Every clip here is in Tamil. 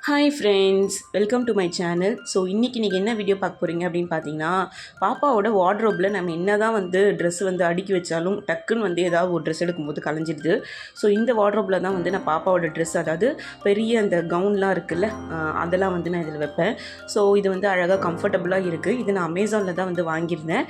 Hi friends, welcome to my channel. So இன்றைக்கி நீங்கள் என்ன வீடியோ பார்க்க போகிறீங்க அப்படின்னு பார்த்தீங்கன்னா, பாப்பாவோட வார்ட்ரோப்பில் நம்ம என்ன தான் வந்து ட்ரெஸ் வந்து அடுக்கி வச்சாலும் டக்குன்னு வந்து ஏதாவது ஒரு ட்ரெஸ் எடுக்கும்போது கலைஞ்சிடுது. ஸோ இந்த வார்ட்ரோப்பில் தான் வந்து நான் பாப்பாவோட ட்ரெஸ், அதாவது பெரிய அந்த கவுன்லாம் இருக்குல்ல, அதெல்லாம் வந்து நான் இதில் வைப்பேன். ஸோ இது வந்து அழகாக கம்ஃபர்டபுளாக இருக்குது. இது நான் அமேசானில் தான் வந்து வாங்கியிருந்தேன்.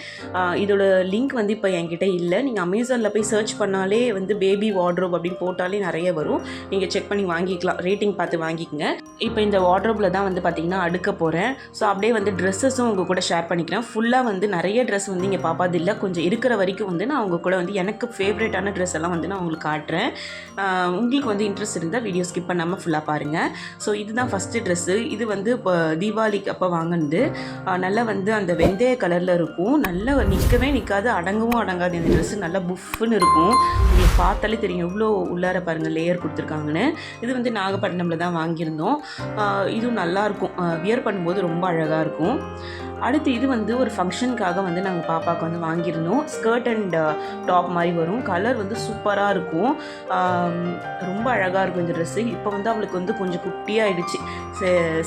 இதோட லிங்க் வந்து இப்போ என்கிட்ட இல்லை. நீங்கள் அமேசானில் போய் சர்ச் பண்ணாலே வந்து பேபி வார்ட்ரோப் அப்படின்னு போட்டாலே நிறைய வரும். நீங்கள் செக் பண்ணி வாங்கிக்கலாம், ரேட்டிங் பார்த்து வாங்கிக்கோங்க. இப்போ இந்த வார்ட்ரோப்பில் தான் வந்து பார்த்திங்கன்னா அடுக்க போகிறேன். ஸோ அப்படியே வந்து ட்ரெஸ்ஸஸும் உங்கள் கூட ஷேர் பண்ணிக்கிறேன். ஃபுல்லாக வந்து நிறைய ட்ரெஸ் வந்து இங்கே பாப்பாது இல்லை, கொஞ்சம் இருக்கிற வரைக்கும் வந்து நான் உங்கள் கூட வந்து எனக்கு ஃபேவரேட்டான ட்ரெஸ் எல்லாம் வந்து நான் உங்களுக்கு காட்டுறேன். உங்களுக்கு வந்து இன்ட்ரெஸ்ட் இருந்தால் வீடியோ ஸ்கிப் பண்ணாமல் ஃபுல்லாக பாருங்கள். ஸோ இதுதான் ஃபஸ்ட்டு ட்ரெஸ்ஸு. இது வந்து இப்போ தீபாவளிக்கு அப்போ வாங்கினது. நல்லா வந்து அந்த வெந்தய கலரில் இருக்கும். நல்லா நிற்கவே நிற்காது, அடங்கவும் அடங்காது. இந்த ட்ரெஸ்ஸு நல்லா புஃப்னு இருக்கும். உங்களுக்கு பார்த்தாலே தெரியும் எவ்வளோ உள்ளார பாருங்கள் லேயர் கொடுத்துருக்காங்கன்னு. இது வந்து நாகப்பட்டினமில் தான் வாங்கியிருந்தோம். இதுவும் நல்லாயிருக்கும், வியர் பண்ணும்போது ரொம்ப அழகாக இருக்கும். அடுத்து இது வந்து ஒரு ஃபங்க்ஷனுக்காக வந்து நாங்கள் பாப்பாவுக்கு வந்து வாங்கியிருந்தோம். ஸ்கர்ட் அண்ட் டாப் மாதிரி வரும். கலர் வந்து சூப்பராக இருக்கும், ரொம்ப அழகாக இருக்கும் இந்த ட்ரெஸ்ஸு. இப்போ வந்து அவளுக்கு வந்து கொஞ்சம் குட்டியாகிடுச்சு.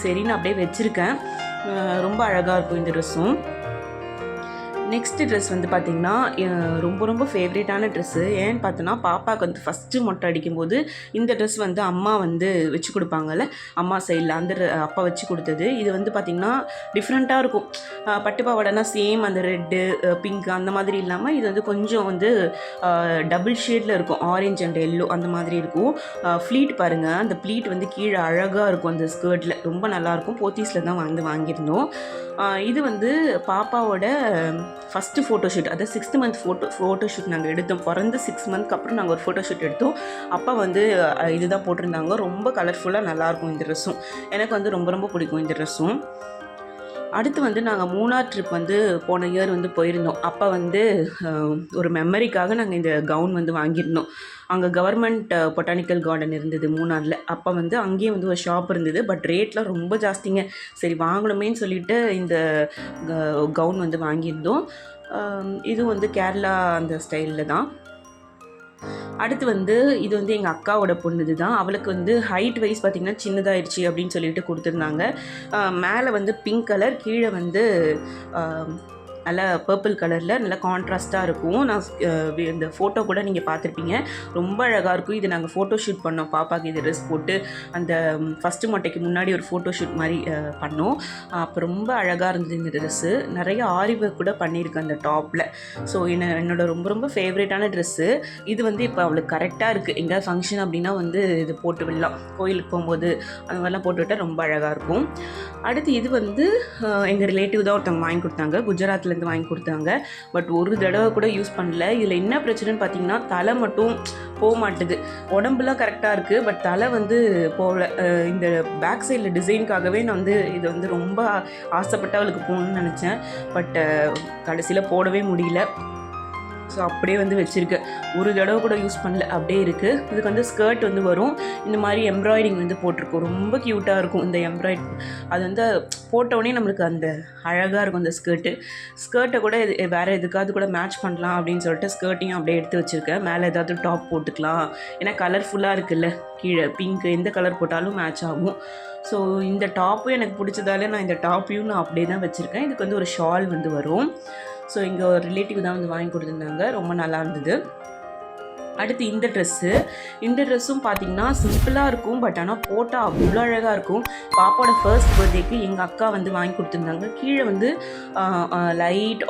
சரின்னு அப்படியே வச்சுருக்கேன். ரொம்ப அழகாக இருக்கும் இந்த ட்ரெஸ்ஸும். நெக்ஸ்ட்டு ட்ரெஸ் வந்து பார்த்திங்கன்னா ரொம்ப ரொம்ப ஃபேவரேட்டான ட்ரெஸ்ஸு. ஏன்னு பார்த்தோன்னா, பாப்பாவுக்கு வந்து ஃபஸ்ட்டு மொட்டை அடிக்கும்போது இந்த ட்ரெஸ் வந்து அம்மா வந்து வச்சு கொடுப்பாங்கல்ல, அம்மா சைடில் அந்த அப்பா வச்சு கொடுத்தது. இது வந்து பார்த்திங்கன்னா டிஃப்ரெண்ட்டாக இருக்கும். பட்டு பாவாடைனா சேம் அந்த ரெட்டு பிங்க் அந்த மாதிரி இல்லாமல் இது வந்து கொஞ்சம் வந்து டபுள் ஷேடில் இருக்கும், ஆரஞ்ச் அண்ட் எல்லோ அந்த மாதிரி இருக்கும். ஃப்ளீட் பாருங்கள், அந்த ப்ளீட் வந்து கீழே அழகாக இருக்கும் அந்த ஸ்கர்ட்டில், ரொம்ப நல்லாயிருக்கும். போத்தீஸில் தான் வந்து வாங்கியிருந்தோம். இது வந்து பாப்பாவோட ஃபஸ்ட்டு ஃபோட்டோஷூட், அதாவது 6th மந்த் ஃபோட்டோஷூட் நாங்கள் எடுத்தோம். பிறந்து 6 மந்த்க்கு அப்புறம் நாங்கள் ஒரு ஃபோட்டோஷூட் எடுத்தோம். அப்போ வந்து இதுதான் போட்டிருந்தாங்க. ரொம்ப கலர்ஃபுல்லாக நல்லாயிருக்கும் இந்த ட்ரெஸ்ஸும். எனக்கு வந்து ரொம்ப ரொம்ப பிடிக்கும் இந்த ட்ரெஸ்ஸும். அடுத்து வந்து நாங்கள் மூணார் ட்ரிப் வந்து போன இயர் வந்து போயிருந்தோம். அப்போ வந்து ஒரு மெமரிக்காக நாங்கள் இந்த கவுன் வந்து வாங்கியிருந்தோம். அங்கே கவர்மெண்ட் பொட்டானிக்கல் கார்டன் இருந்தது மூணாரில். அப்போ வந்து அங்கேயே வந்து ஒரு ஷாப் இருந்தது, பட் ரேட்லாம் ரொம்ப ஜாஸ்திங்க. சரி வாங்கணுமேன்னு சொல்லிட்டு இந்த கவுன் வந்து வாங்கியிருந்தோம். இது வந்து கேரளா அந்த ஸ்டைலில் தான். அடுத்து வந்து இது வந்து எங்கள் அக்காவோட பொண்ணுது தான். அவளுக்கு வந்து ஹைட் வைஸ் பார்த்திங்கன்னா சின்னதாகிடுச்சு அப்படின்னு சொல்லிட்டு கொடுத்துருந்தாங்க. மேலே வந்து பிங்க் கலர், கீழே வந்து நல்லா பர்பிள் கலரில் நல்லா கான்ட்ராஸ்ட்டாக இருக்கும். நான் இந்த ஃபோட்டோ கூட நீங்கள் பார்த்துருப்பீங்க, ரொம்ப அழகாக இருக்கும். இது நாங்கள் ஃபோட்டோ ஷூட் பண்ணோம். பாப்பாவுக்கு இது ட்ரெஸ் போட்டு அந்த ஃபஸ்ட்டு மொட்டைக்கு முன்னாடி ஒரு ஃபோட்டோ ஷூட் மாதிரி பண்ணோம். அப்போ ரொம்ப அழகாக இருந்தது இந்த ட்ரெஸ்ஸு. நிறைய ஆரி ஒர்க் கூட பண்ணியிருக்கேன் அந்த டாப்பில். ஸோ என்னோட ரொம்ப ரொம்ப ஃபேவரேட்டான ட்ரெஸ்ஸு. இது வந்து இப்போ அவளுக்கு கரெக்டாக இருக்குது. எங்கேயாவது ஃபங்க்ஷன் அப்படின்னா வந்து இது போட்டு விடலாம், கோயிலுக்கு போகும்போது அந்த மாதிரிலாம் போட்டுவிட்டால் ரொம்ப அழகாக இருக்கும். அடுத்து இது வந்து எங்கள் ரிலேட்டிவ் தான் ஒருத்தவங்க வாங்கி கொடுத்தாங்க, குஜராத்தில் வாங்கி கொடுத்தாங்க. பட் ஒரு தடவை கூட யூஸ் பண்ணல. இதில் என்ன பிரச்சனைன்னு பார்த்தீங்கன்னா, தலை மட்டும் போக மாட்டுது. உடம்புலாம் கரெக்டாக இருக்குது, பட் தலை வந்து போகல. இந்த பேக் சைடில் டிசைனுக்காகவே நான் வந்து இது வந்து ரொம்ப ஆசைப்பட்டு அவளுக்கு போகணுன்னு நினச்சேன். பட் கடைசியில் போடவே முடியல. ஸோ அப்படியே வந்து வச்சுருக்கேன். ஒரு தடவை கூட யூஸ் பண்ணல, அப்படியே இருக்குது. இதுக்கு வந்து ஸ்கர்ட் வந்து வரும், இந்த மாதிரி எம்ப்ராய்டிங் வந்து போட்டிருக்கும். ரொம்ப க்யூட்டாக இருக்கும் இந்த எம்ப்ராய்டிங். அது வந்து போட்டோடனே நம்மளுக்கு அந்த அழகாக இருக்கும் அந்த ஸ்கர்ட்டை கூட வேறு எதுக்காவது கூட மேட்ச் பண்ணலாம் அப்படின்னு சொல்லிட்டு ஸ்கர்ட்டையும் அப்படியே எடுத்து வச்சுருக்கேன். மேலே ஏதாவது டாப் போட்டுக்கலாம், ஏன்னா கலர்ஃபுல்லாக இருக்குல்ல. கீழே பிங்க், எந்த கலர் போட்டாலும் மேட்ச் ஆகும். ஸோ இந்த டாப்பும் எனக்கு பிடிச்சதால நான் இந்த டாப்பையும் நான் அப்படியே தான் வச்சுருக்கேன். இதுக்கு வந்து ஒரு ஷால் வந்து வரும். ஸோ இங்கே ஒரு ரிலேட்டிவ் தான் வந்து வாங்கி கொடுத்துருந்தாங்க, ரொம்ப நல்லா இருந்தது. அடுத்து இந்த ட்ரெஸ்ஸும் பார்த்திங்கன்னா சிம்பிளாக இருக்கும், பட் ஆனால் போட்டால் அவ்வளோ அழகாக இருக்கும். பாப்பாவோட ஃபர்ஸ்ட் பர்த்டேக்கு எங்கள் அக்கா வந்து வாங்கி கொடுத்துருந்தாங்க. கீழே வந்து லைட்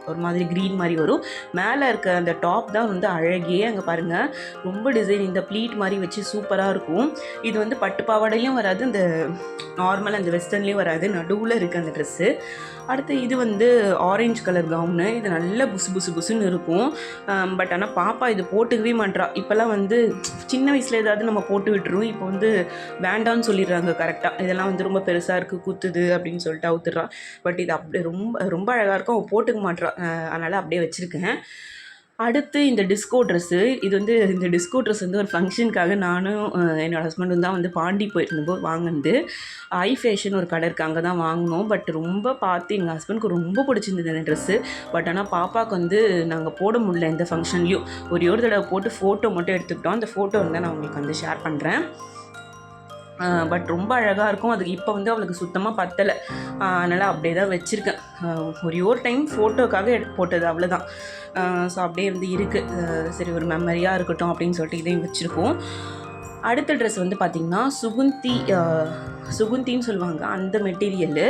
ஒரு மாதிரி க்ரீன் மாதிரி வரும். மேலே இருக்க அந்த டாப் தான் வந்து அழகே. அங்கே பாருங்கள், ரொம்ப டிசைன் இந்த ப்ளீட் மாதிரி வச்சு சூப்பராக இருக்கும். இது வந்து பட்டு பாவாடையும் வராது, இந்த நார்மல் அந்த வெஸ்டர்ன்லேயும் வராது, நடுவில் இருக்குது அந்த ட்ரெஸ்ஸு. அடுத்து இது வந்து ஆரஞ்சு கலர் கவுனு. இது நல்ல புசுன்னு இருக்கும். பட் ஆனால் பாப்பா இது போட்டுக்கவே மாட்றா. இப்போல்லாம் வந்து சின்ன வயசில் ஏதாவது நம்ம போட்டு விட்டுருவோம், இப்போ வந்து வேண்டான்னு சொல்லிடுறாங்க கரெக்டாக. இதெல்லாம் வந்து ரொம்ப பெருசாக இருக்குது, குத்துது அப்படின்னு சொல்லிட்டு அவுத்துடுறா. பட் இது அப்படியே ரொம்ப ரொம்ப அழகாக இருக்கும், அவள் போட்டுக்க மாட்றா. அதனால் அப்படியே வச்சுருக்கேன். அடுத்து இந்த டிஸ்கோ ட்ரெஸ்ஸு. இது வந்து இந்த டிஸ்கோ ட்ரெஸ் வந்து ஒரு ஃபங்க்ஷனுக்காக நானும் என்னோடய ஹஸ்பண்டும் தான் வந்து பாண்டி போயிருந்தபோது வாங்கினது. ஐ ஃபேஷன் ஒரு கடை இருக்குது, அங்கே தான் வாங்கினோம். பட் ரொம்ப பார்த்து எங்கள் ஹஸ்பண்டுக்கு ரொம்ப பிடிச்சிருந்தது அந்த ட்ரெஸ்ஸு. பட் ஆனால் பாப்பாவுக்கு வந்து நாங்கள் போட முடியல எந்த ஃபங்க்ஷன்லேயும். ஒரு தடவை போட்டு ஃபோட்டோ மட்டும் எடுத்துக்கிட்டோம். அந்த ஃபோட்டோ வந்து நான் உங்களுக்கு வந்து ஷேர் பண்ணுறேன். பட் ரொம்ப அழகாக இருக்கும். அதுக்கு இப்போ வந்து அவளுக்கு சுத்தமாக பத்தலை, அதனால் அப்படியே தான் வச்சுருக்கேன். ஒரே ஒரு டைம் ஃபோட்டோக்காக போட்டது, அவ்வளோதான். ஸோ அப்படியே வந்து இருக்குது. சரி, ஒரு மெமரியாக இருக்கட்டும் அப்படின்னு சொல்லிட்டு இதையும் வச்சுருக்கோம். அடுத்த ட்ரெஸ் வந்து பார்த்திங்கன்னா சுகுந்தின்னு சொல்லுவாங்க, அந்த மெட்டீரியலு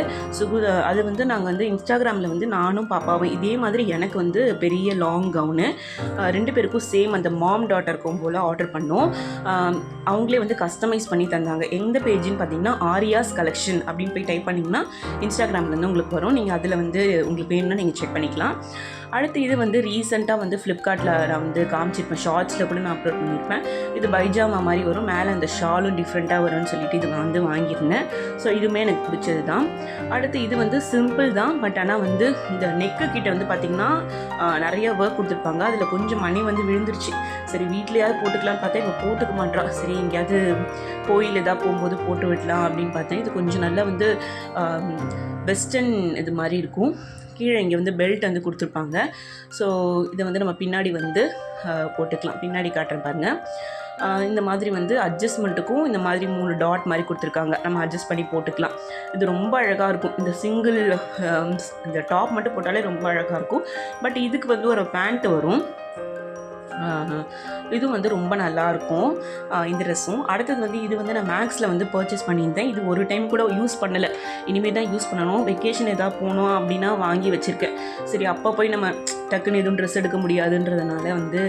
அது வந்து நாங்கள் வந்து இன்ஸ்டாகிராமில் வந்து நானும் பாப்பாவும் இதே மாதிரி எனக்கு வந்து பெரிய லாங் கவுனு 2 பேருக்கும் சேம் அந்த மாம் டாட்டர் கோம்போல் ஆர்டர் பண்ணோம். அவங்களே வந்து கஸ்டமைஸ் பண்ணி தந்தாங்க. எந்த பேஜின்னு பார்த்தீங்கன்னா ஆரியாஸ் கலெக்ஷன் அப்படின்னு போய் டைப் பண்ணிங்கன்னா இன்ஸ்டாகிராம்லேருந்து உங்களுக்கு வரும். நீங்கள் அதில் வந்து உங்களுக்கு வேணும்னா நீங்கள் செக் பண்ணிக்கலாம். அடுத்து இது வந்து ரீசெண்டாக வந்து ஃப்ளிப்கார்ட்டில் நான் வந்து காமிச்சிருப்பேன், ஷார்ட்ஸில் கூட நான் அப்லோட் பண்ணியிருப்பேன். இது பைஜாமா மாதிரி வரும், மேலே அந்த ஷாலும் டிஃப்ரெண்ட்டாக வரும்னு சொல்லிட்டு இது வந்து வாங்கியிருந்தேன். ஸோ இதுவுமே எனக்கு பிடிச்சது தான். அடுத்து இது வந்து சிம்பிள் தான், பட் ஆனால் வந்து இந்த நெக்கு கிட்ட வந்து பார்த்திங்கன்னா நிறைய ஒர்க் கொடுத்துருப்பாங்க. அதில் கொஞ்சம் மணி வந்து விழுந்துருச்சு. சரி, வீட்லையாவது போட்டுக்கலான்னு பார்த்தா இப்போ போட்டுக்க மாட்டா. சரி, எங்கேயாவது கோயில் எதாவது போகும்போது போட்டு விடலாம் அப்படின்னு பார்த்தேன். இது கொஞ்சம் நல்லா வந்து வெஸ்டர்ன் இது மாதிரி இருக்கும். கீழே இங்கே வந்து பெல்ட் வந்து கொடுத்துருப்பாங்க. ஸோ இதை வந்து நம்ம பின்னாடி வந்து போட்டுக்கலாம். பின்னாடி காட்டுறேன் பாருங்கள். இந்த மாதிரி வந்து அட்ஜஸ்ட்மெண்ட்டுக்கும் இந்த மாதிரி 3 டாட் மாதிரி கொடுத்துருக்காங்க, நம்ம அட்ஜஸ்ட் பண்ணி போட்டுக்கலாம். இது ரொம்ப அழகாக இருக்கும். இந்த சிங்கிள் இந்த டாப் மட்டும் போட்டாலே ரொம்ப அழகாக இருக்கும். பட் இதுக்கு வந்து ஒரு பேண்ட் வரும். இதுவும் வந்து ரொம்ப நல்லாயிருக்கும் இந்த ட்ரெஸ்ஸும். அடுத்தது வந்து இது வந்து நான் மேக்ஸில் வந்து பர்ச்சேஸ் பண்ணியிருந்தேன். இது ஒரு டைம் கூட யூஸ் பண்ணலை, இனிமேல் தான் யூஸ் பண்ணணும். வெக்கேஷன் எதாவது போனோம் அப்படின்னா வாங்கி வச்சுருக்கேன். சரி, அப்போ போய் நம்ம டக்குன்னு எதுவும் ட்ரெஸ் எடுக்க முடியாதுன்றதுனால வந்து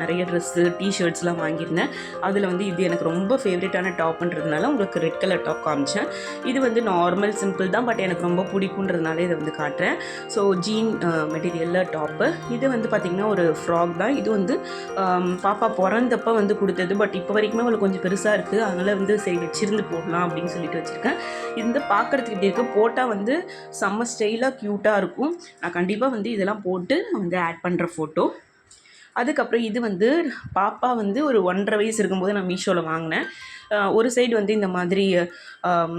நிறைய ட்ரெஸ்ஸு டிஷர்ட்ஸ்லாம் வாங்கியிருந்தேன். அதில் வந்து இது எனக்கு ரொம்ப ஃபேவரட்டான டாப்புன்றதுனால உங்களுக்கு ரெட் கலர் டாப் காமிச்சேன். இது வந்து நார்மல் சிம்பிள் தான், பட் எனக்கு ரொம்ப பிடிக்குன்றதுனால இதை வந்து காட்டுறேன். ஸோ ஜீன் மெட்டீரியலில் டாப்பு. இது வந்து பார்த்திங்கன்னா ஒரு ஃப்ராக் தான். இது வந்து பாப்பா பிறந்தப்போ வந்து கொடுத்தது, பட் இப்போ வரைக்குமே அவளுக்கு கொஞ்சம் பெருசாக இருக்குது, அதனால் வந்து சரி வச்சிருந்து போடலாம் அப்படின்னு சொல்லிட்டு வச்சுருக்கேன். இது வந்து பார்க்குறதுக்கு இப்படி இருக்குது, போட்டால் வந்து செம்ம ஸ்டைலாக க்யூட்டாக இருக்கும். நான் கண்டிப்பாக வந்து இதெல்லாம் போட்டு வந்து ஆட் பண்ணுற ஃபோட்டோ. அதுக்கப்புறம் இது வந்து பாப்பா வந்து ஒரு 1.5 வயசு இருக்கும்போது நான் மீஷோவில் வாங்கினேன். ஒரு சைடு வந்து இந்த மாதிரி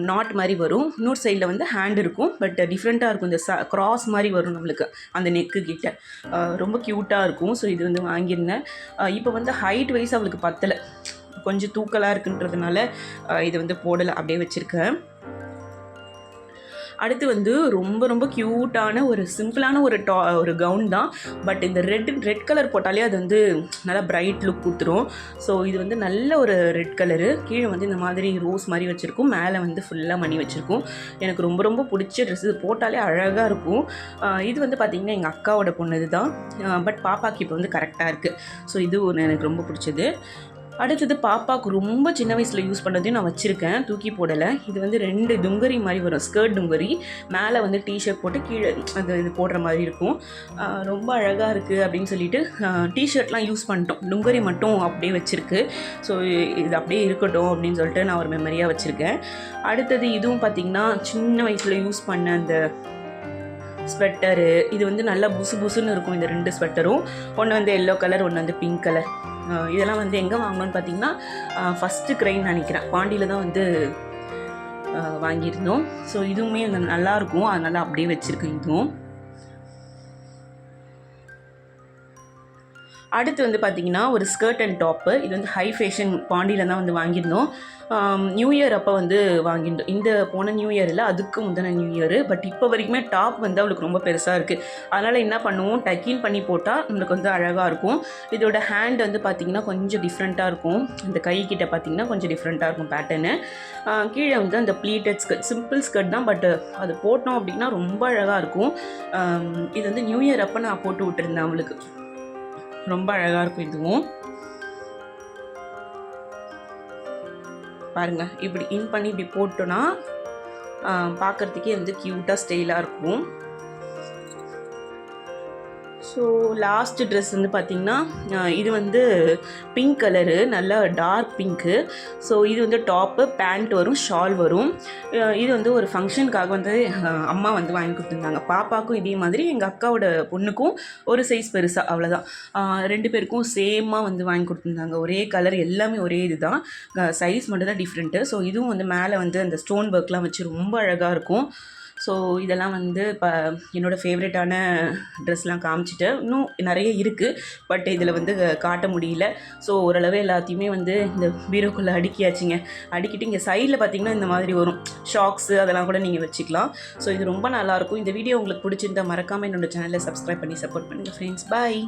நாட் மாதிரி வரும், இன்னொரு சைடில் வந்து ஹேண்ட் இருக்கும், பட் டிஃப்ரெண்ட்டாக இருக்கும். இந்த க்ராஸ் மாதிரி வரும் நம்மளுக்கு அந்த நெக்கு கிட்ட, ரொம்ப க்யூட்டாக இருக்கும். ஸோ இது வந்து வாங்கியிருந்தேன். இப்போ வந்து ஹைட் வைஸ் அவளுக்கு பத்தலை, கொஞ்சம் தூக்கலாக இருக்குன்றதுனால இது வந்து போடலை, அப்படியே வச்சுருக்கேன். அடுத்து வந்து ரொம்ப ரொம்ப க்யூட்டான ஒரு சிம்பிளான ஒரு கவுன் தான், பட் இந்த ரெட் கலர் போட்டாலே அது வந்து நல்லா பிரைட் லுக் கொடுத்துரும். ஸோ இது வந்து நல்ல ஒரு ரெட் கலரு, கீழே வந்து இந்த மாதிரி ரோஸ் மாதிரி வச்சுருக்கும், மேலே வந்து ஃபுல்லாக மணி வச்சுருக்கும். எனக்கு ரொம்ப ரொம்ப பிடிச்ச ட்ரெஸ், இது போட்டாலே அழகாக இருக்கும். இது வந்து பார்த்திங்கன்னா எங்கள் அக்காவோட பொண்ணு தான், பட் பாப்பாவுக்கு இப்போ வந்து கரெக்டாக இருக்குது. ஸோ இது ஒன்று எனக்கு ரொம்ப பிடிச்சது. அடுத்தது பாப்பாவுக்கு ரொம்ப சின்ன வயசில் யூஸ் பண்ணதையும் நான் வச்சுருக்கேன், தூக்கி போடலை. இது வந்து 2 துங்கரி மாதிரி வரும், ஸ்கர்ட் துங்கரி, மேலே வந்து டிஷர்ட் போட்டு கீழே அது இது போடுற மாதிரி இருக்கும். ரொம்ப அழகாக இருக்குது அப்படின்னு சொல்லிட்டு டிஷர்ட்லாம் யூஸ் பண்ணிட்டோம், துங்கரி மட்டும் அப்படியே வச்சுருக்கு. ஸோ இது அப்படியே இருக்கட்டும் அப்படின்னு சொல்லிட்டு நான் ஒரு மெமரியாக வச்சுருக்கேன். அடுத்தது இதுவும் பார்த்திங்கன்னா சின்ன வயசில் யூஸ் பண்ண அந்த ஸ்வெட்டரு. இது வந்து நல்லா புசுன்னு இருக்கும் இந்த 2 ஸ்வெட்டரும். ஒன்று வந்து எல்லோ கலர், ஒன்று வந்து பிங்க் கலர். இதெல்லாம் வந்து எங்கே வாங்கணும்னு பார்த்தீங்கன்னா ஃபஸ்ட்டு க்ரைன்னு நினைக்கிறேன், பாண்டியில் தான் வந்து வாங்கியிருந்தோம். ஸோ இதுவுமே நல்லாயிருக்கும், அதனால் அப்படியே வச்சுருக்கேன் இதுவும். அடுத்து வந்து பார்த்திங்கன்னா ஒரு ஸ்கர்ட் அண்ட் டாப்பு. இது வந்து ஹை ஃபேஷன், பாண்டியில் தான் வந்து வாங்கியிருந்தோம். நியூ இயர் அப்போ வந்து வாங்கியிருந்தோம். இந்த போன நியூ இயரில், அதுக்கு முந்தின நியூ இயரு. பட் இப்போ வரைக்குமே டாப் வந்து அவளுக்கு ரொம்ப பெருசாக இருக்குது. அதனால் என்ன பண்ணுவோம், டக்கின் பண்ணி போட்டால் நம்மளுக்கு வந்து அழகாக இருக்கும். இதோட ஹேண்ட் வந்து பார்த்திங்கன்னா கொஞ்சம் டிஃப்ரெண்ட்டாக இருக்கும், இந்த கைக்கிட்ட பார்த்திங்கன்னா கொஞ்சம் டிஃப்ரெண்ட்டாக இருக்கும் பேட்டர்னு. கீழே வந்து அந்த ப்ளீட்டட் ஸ்கர்ட், சிம்பிள் ஸ்கர்ட் தான், பட் அது போட்டோம் அப்படின்னா ரொம்ப அழகாக இருக்கும். இது வந்து நியூ இயர் அப்போ நான் போட்டு விட்டுருந்தேன் அவளுக்கு, ரொம்ப அழகாக இருக்கும். இதுவும் பாருங்கள், இப்படி இன் பண்ணி இப்படி போட்டோன்னா பார்க்குறதுக்கே வந்து க்யூட்டாக ஸ்டைலாக இருக்கும். ஸோ லாஸ்ட் ட்ரெஸ் வந்து பார்த்திங்கன்னா இது வந்து பிங்க் கலரு, நல்லா டார்க் பிங்க்கு. ஸோ இது வந்து டாப்பு, பேண்ட் வரும், ஷால் வரும். இது வந்து ஒரு ஃபங்க்ஷனுக்காக வந்து அம்மா வந்து வாங்கி கொடுத்துருந்தாங்க. பாப்பாவுக்கும் இதே மாதிரி, எங்கள் அக்காவோட பொண்ணுக்கும் ஒரு சைஸ் பெருசாக, அவ்வளோதான். 2 பேருக்கும் சேமாக வந்து வாங்கி கொடுத்துருந்தாங்க. ஒரே கலர், எல்லாமே ஒரே இது தான், சைஸ் மட்டும் தான் டிஃப்ரெண்ட்டு. ஸோ இதுவும் வந்து மேலே வந்து அந்த ஸ்டோன் ஒர்க்லாம் வச்சு ரொம்ப அழகாக இருக்கும். ஸோ இதெல்லாம் வந்து இப்போ என்னோடய ஃபேவரட்டான ட்ரெஸ்லாம் காமிச்சிட்டேன். இன்னும் நிறைய இருக்குது, பட் இதில் வந்து காட்ட முடியல. ஸோ ஓரளவு எல்லாத்தையுமே வந்து இந்த பீரோக்குள்ளே அடுக்கியாச்சுங்க. அடுக்கிட்டு இங்கே சைடில் பார்த்திங்கன்னா இந்த மாதிரி வரும் ஷாக்ஸு, அதெல்லாம் கூட நீங்கள் வச்சுக்கலாம். ஸோ இது ரொம்ப நல்லாயிருக்கும். இந்த வீடியோ உங்களுக்கு பிடிச்சிருந்தா மறக்காமல் என்னோடய சேனலை சப்ஸ்கிரைப் பண்ணி சப்போர்ட் பண்ணுங்கள் ஃப்ரெண்ட்ஸ். பாய்.